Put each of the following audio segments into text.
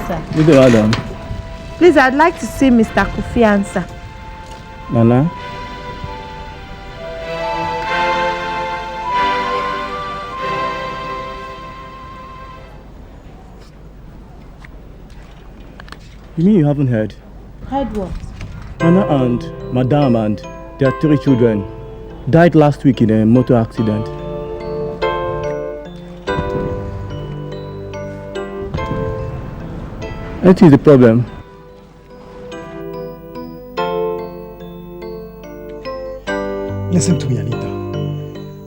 sir. Good day, madam. Please, I'd like to see Mr. Kofi answer. Nana? You mean you haven't heard? Heard what? Nana and Madam and their 3 children died last week in a motor accident. What is the problem? Listen to me, Anita.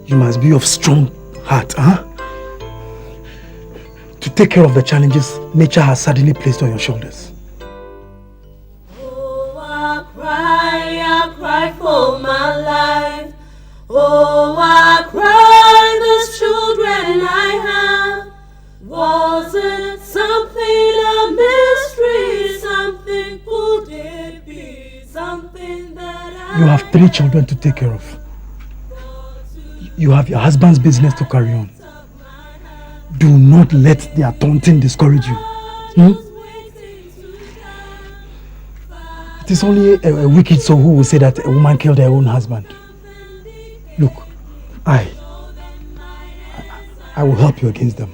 You must be of strong heart, huh? To take care of the challenges nature has suddenly placed on your shoulders. Oh, I cry for my life. Oh, I cry, the children I have. Was it something, a mystery, something, could it be something that You have 3 children to take care of. You have your husband's business to carry on. Do not let their taunting discourage you. It is only a wicked soul who will say that a woman killed her own husband. Look, I will help you against them.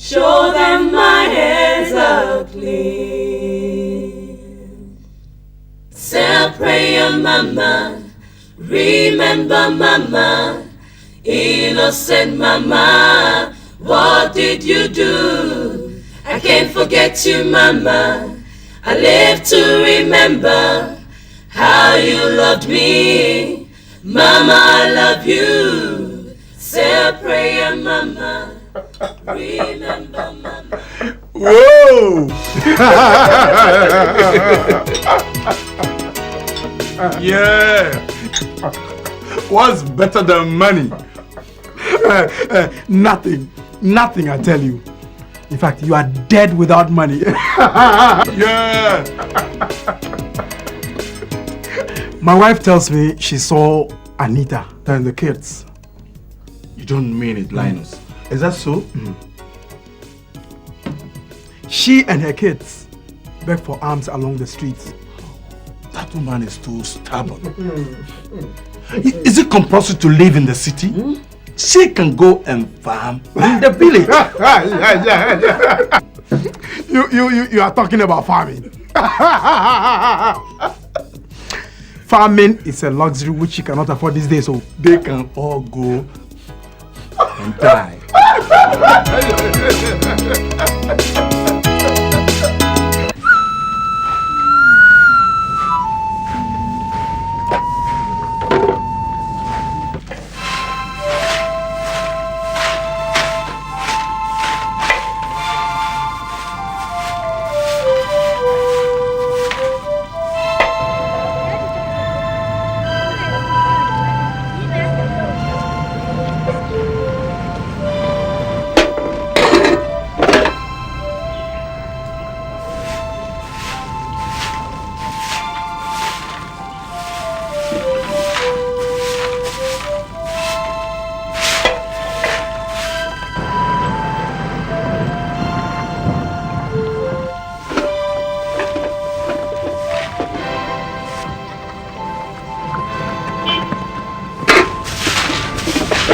show them my hands are clean. Say a prayer, mama. Remember, mama. Innocent mama. What did you do? I can't forget you, mama. I live to remember how you loved me. Mama, I love you. Say a prayer, mama. Remember, mama. Whoa! Yeah. What's better than money? Nothing. Nothing, I tell you. In fact, you are dead without money. Yeah. My wife tells me she saw Anita and the kids. You don't mean it, Linus. Is that so? She and her kids beg for alms along the streets. That woman is too stubborn. Is it compulsory to live in the city? She can go and farm in the village. You are talking about farming. Farming is a luxury which you cannot afford these days, so they can all go and die.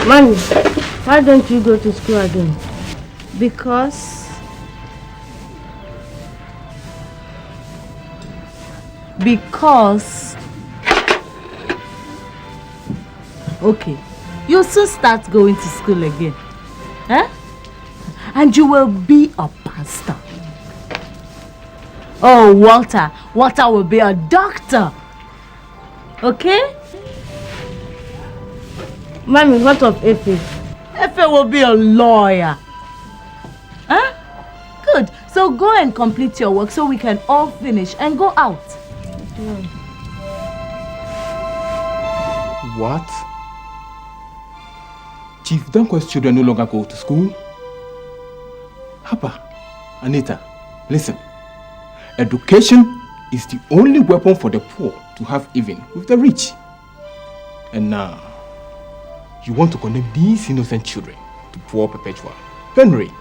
Mommy, why don't you go to school again? Because okay, you'll soon start going to school again, huh? And you will be a pastor. Oh, Walter will be a doctor, okay? Mommy, what of Efe? Efe will be a lawyer. Huh? Good. So go and complete your work so we can all finish and go out. What? Chief Danko's children no longer go to school? Papa, Anita, listen. Education is the only weapon for the poor to have even with the rich. And now, you want to condemn these innocent children to poor perpetual penury.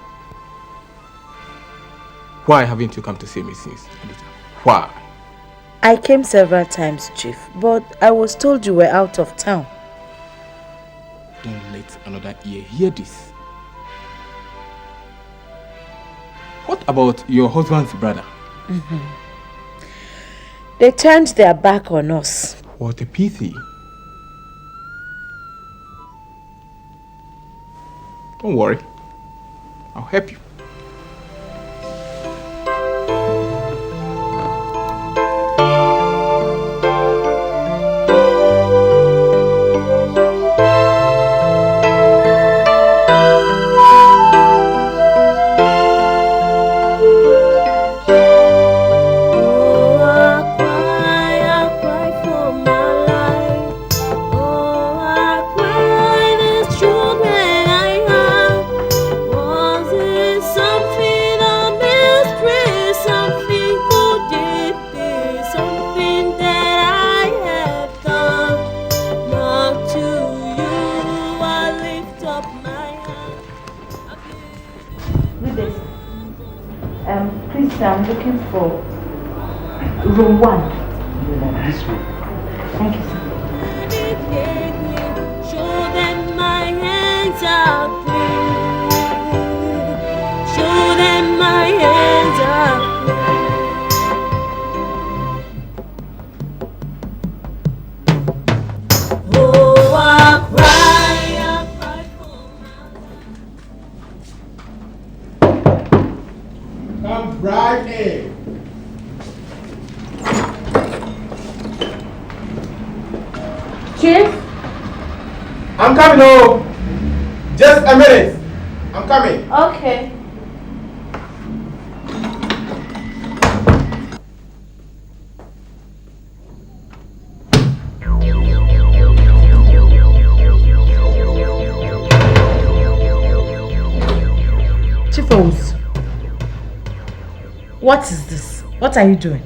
Why haven't you come to see me since, Anita? Why? I came several times, Chief, but I was told you were out of town. Don't let another ear hear this. What about your husband's brother? They turned their back on us. What a pity. Don't worry. I'll help you. I'm looking for room 1. This way. Thank you, sir. Show them my hands are clean. Show them my hands are clean. Oh, I cry for my... Come right in. Chief? I'm coming home. Just a minute. I'm coming. Okay. Chief Owens, what is this? What are you doing?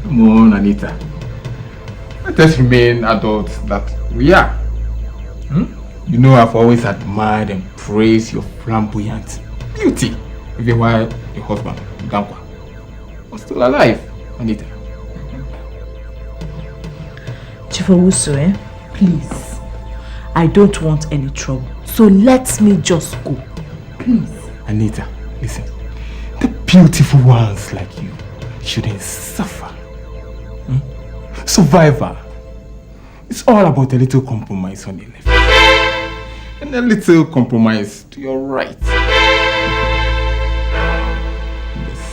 Come on, Anita. Let us remain adults that we are. You know I've always admired and praised your flamboyant beauty, even while your husband, Gankwa, was still alive, Anita. Chief Owusu, please. I don't want any trouble. So let me just go. Please. Anita, listen. The beautiful ones like you shouldn't suffer. Survivor. It's all about a little compromise on your left and a little compromise to your right. The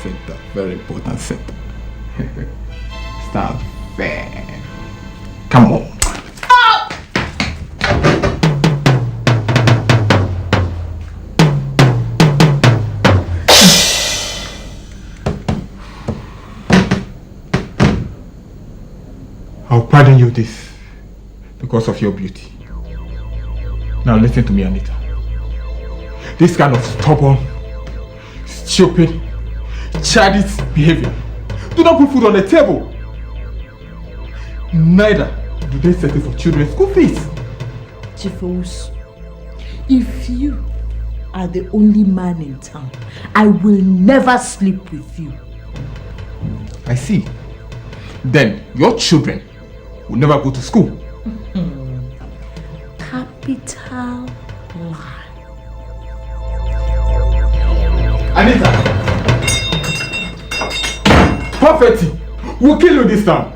center, very important center. Stand there. Come on. I'll pardon you this because of your beauty. Now listen to me, Anita. This kind of stubborn, stupid, childish behavior do not put food on the table. Neither do they settle for children's school fees. Chief Owusu, if you are the only man in town, I will never sleep with you. I see. Then your children will never go to school. Capital lie. Anita! Poverty will kill you this time.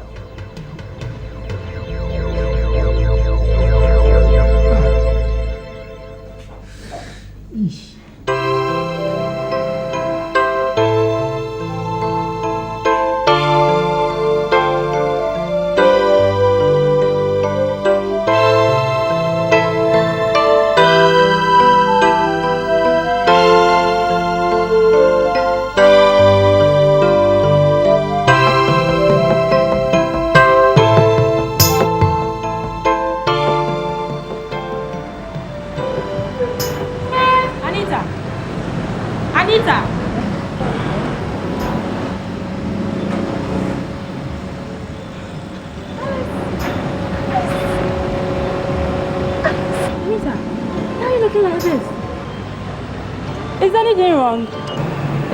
Is anything wrong?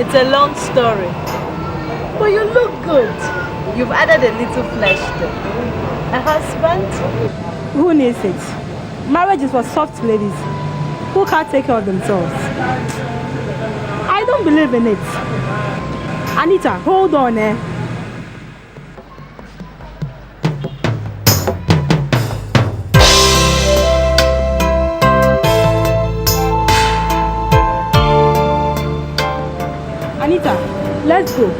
It's a long story. But you look good. You've added a little flesh though. A husband? Who needs it? Marriage is for soft ladies who can't take care of themselves. I don't believe in it. Anita, hold on, Anita, let's go.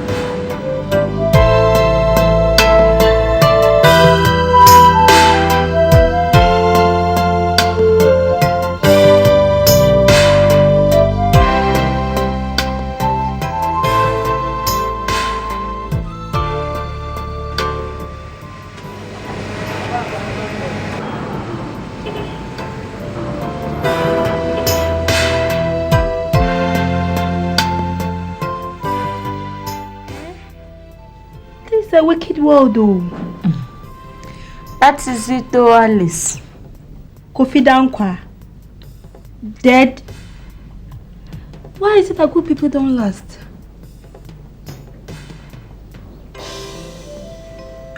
A wicked world, though. That is it, though, Alice. Kofi Dankwa. Dead. Why is it that good people don't last?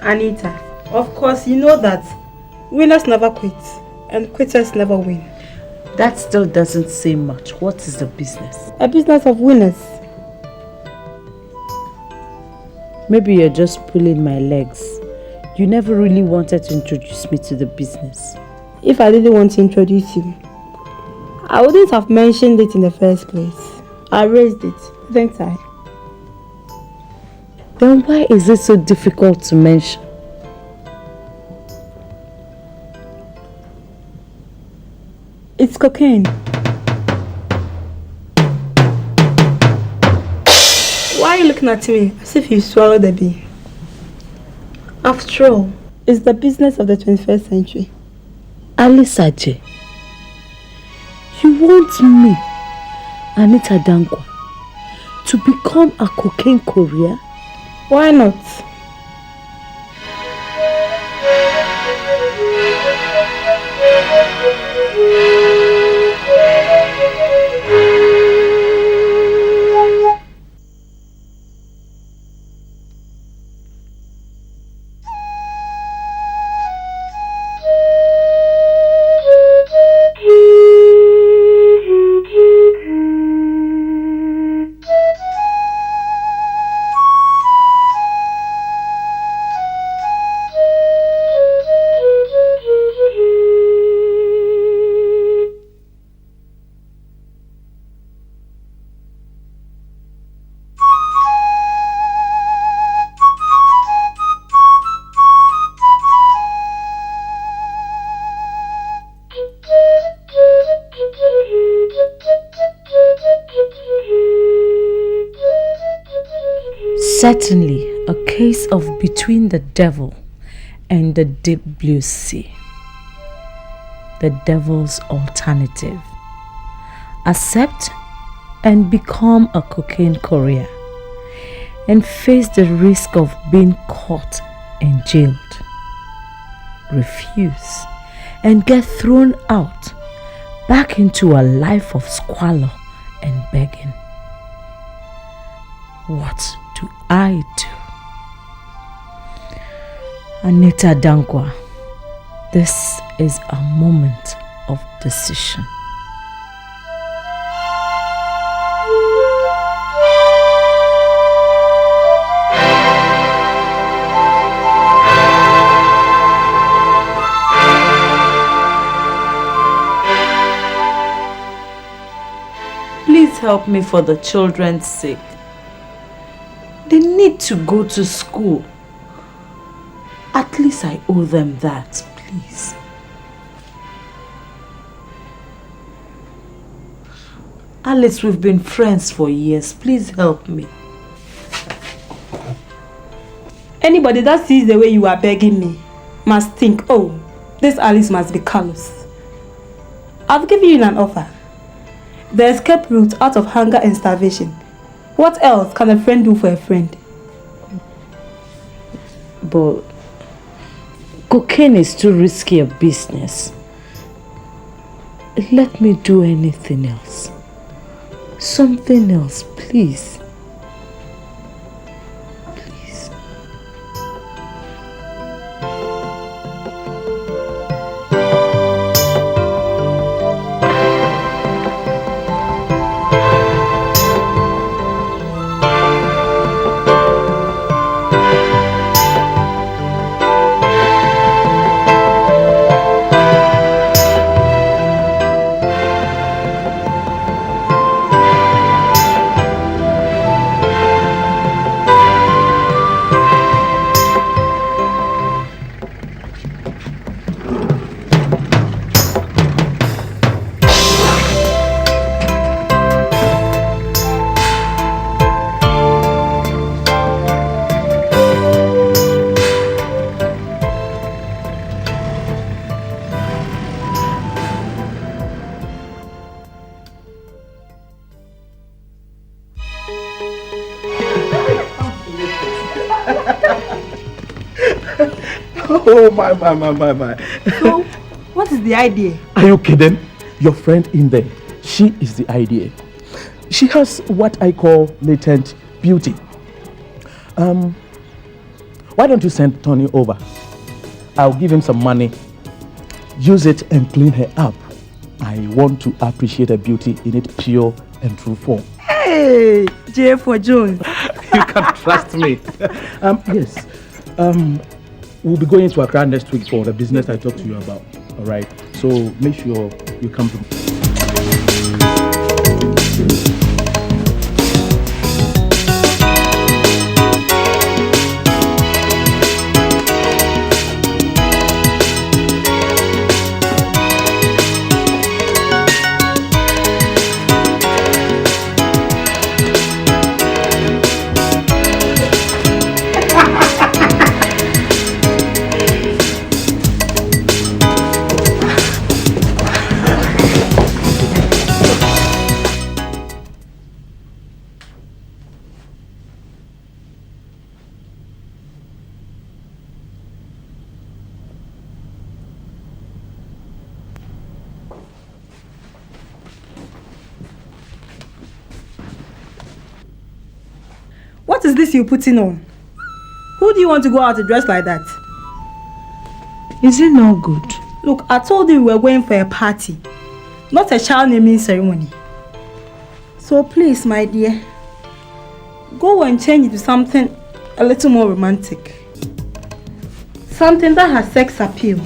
Anita, of course you know that winners never quit and quitters never win. That still doesn't say much. What is the business? A business of winners. Maybe you're just pulling my legs. You never really wanted to introduce me to the business. If I didn't want to introduce you, I wouldn't have mentioned it in the first place. I raised it, didn't I? Then why is it so difficult to mention? It's cocaine. Why are you looking at me as if you swallowed a bee? After all, it's the business of the 21st century. Alice Ajay, you want me, Anita Dankwa, to become a cocaine courier? Why not? Certainly a case of between the devil and the deep blue sea. The devil's alternative. Accept and become a cocaine courier and face the risk of being caught and jailed. Refuse and get thrown out back into a life of squalor and begging. What do I do? Anita Dankwa, this is a moment of decision. Please help me for the children's sake. They need to go to school. At least I owe them that, please. Alice, we've been friends for years. Please help me. Anybody that sees the way you are begging me must think, oh, this Alice must be callous. I've given you an offer. The escape route out of hunger and starvation. What else can a friend do for a friend? But cocaine is too risky a business. Let me do anything else. Something else, please. Oh, my. So, what is the idea? Are you kidding? Your friend in there, she is the idea. She has what I call latent beauty. Why don't you send Tony over? I'll give him some money. Use it and clean her up. I want to appreciate her beauty in its pure and true form. Hey, J for Jones. You can trust me. Yes. We'll be going to Accra next week for the business I talked to you about. All right. So make sure you come to. What is this you're putting on? Who do you want to go out to dress like that? Is it not good? Look, I told you we were going for a party, not a child naming ceremony. So please, my dear, go and change it to something a little more romantic. Something that has sex appeal.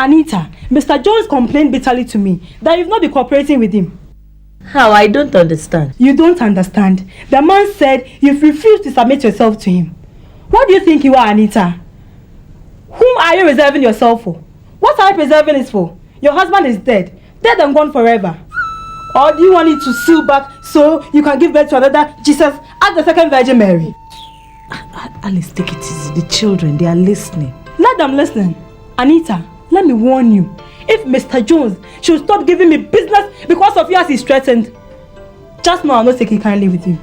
Anita, Mr. Jones complained bitterly to me that you've not been cooperating with him. How? I don't understand. You don't understand. The man said you've refused to submit yourself to him. What do you think you are, Anita? Whom are you reserving yourself for? What are you preserving it for? Your husband is dead. Dead and gone forever. Or do you want it to seal back so you can give birth to another Jesus as the second Virgin Mary? Alice, take it easy. The children, they are listening. Let them listen. Anita, let me warn you. If Mr. Jones should stop giving me business because of you as he's threatened, just know I'll not take it kindly with you.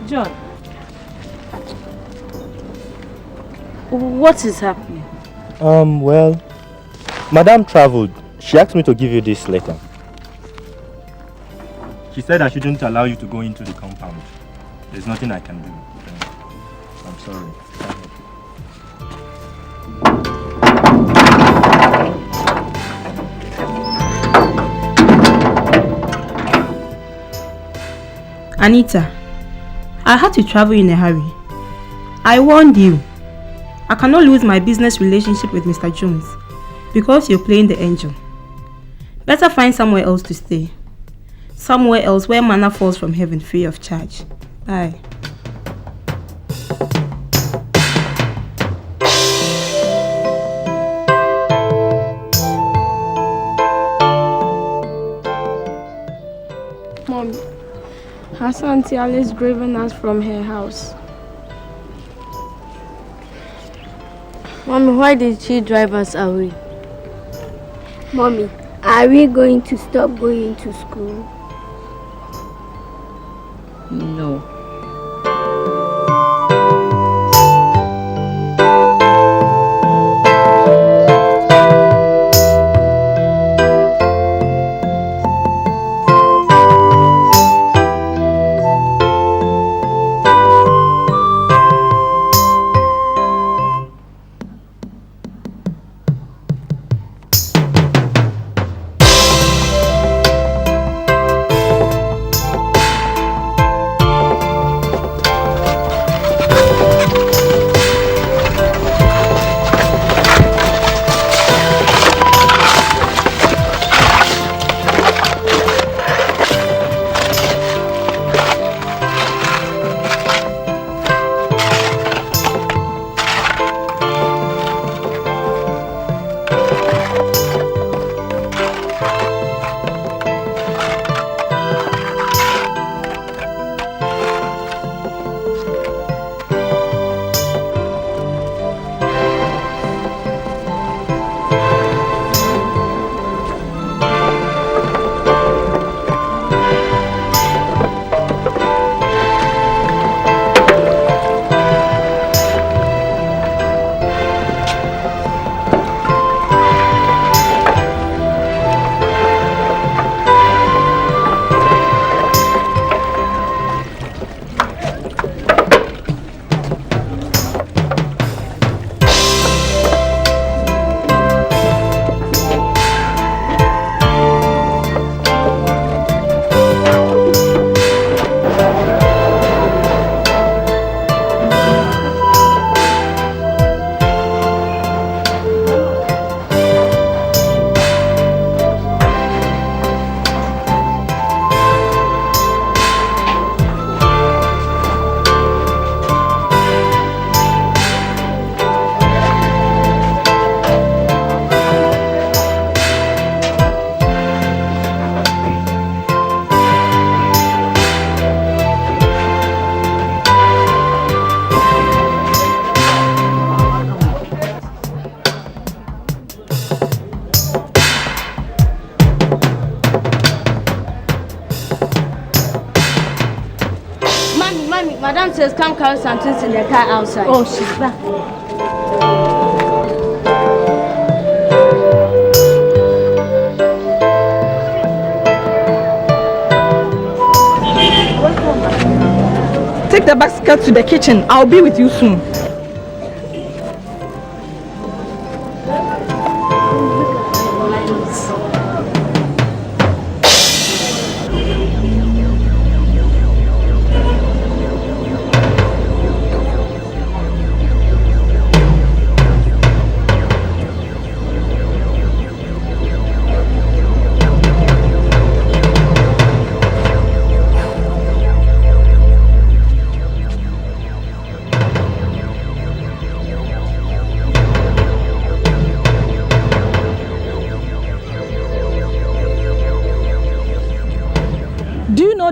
John, what is happening? Well, Madame traveled. She asked me to give you this letter. She said I shouldn't allow you to go into the compound. There's nothing I can do. I'm sorry. Anita, I had to travel in a hurry. I warned you. I cannot lose my business relationship with Mr. Jones because you're playing the angel. Better find somewhere else to stay. Somewhere else where manna falls from heaven free of charge. Bye. Mommy, has Auntie Alice driven us from her house? Mommy, why did she drive us away? Mommy, are we going to stop going to school? No. Mom says come carry some things in the car outside. Oh, she's back. Take the basket to the kitchen. I'll be with you soon.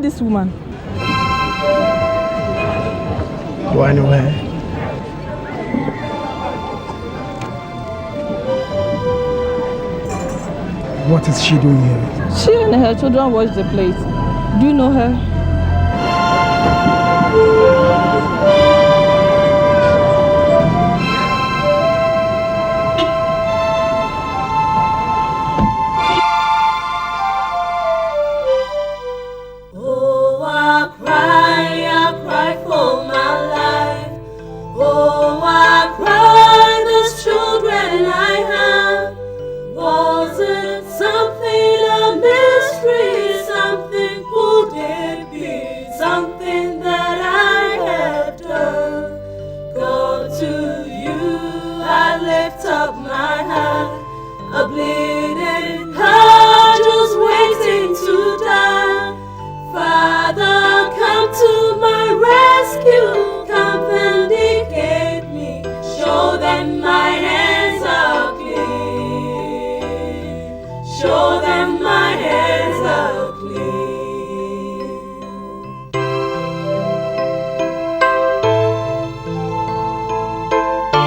This woman. Do I know her? What is she doing here? She and her children wash the plate. Do you know her? Show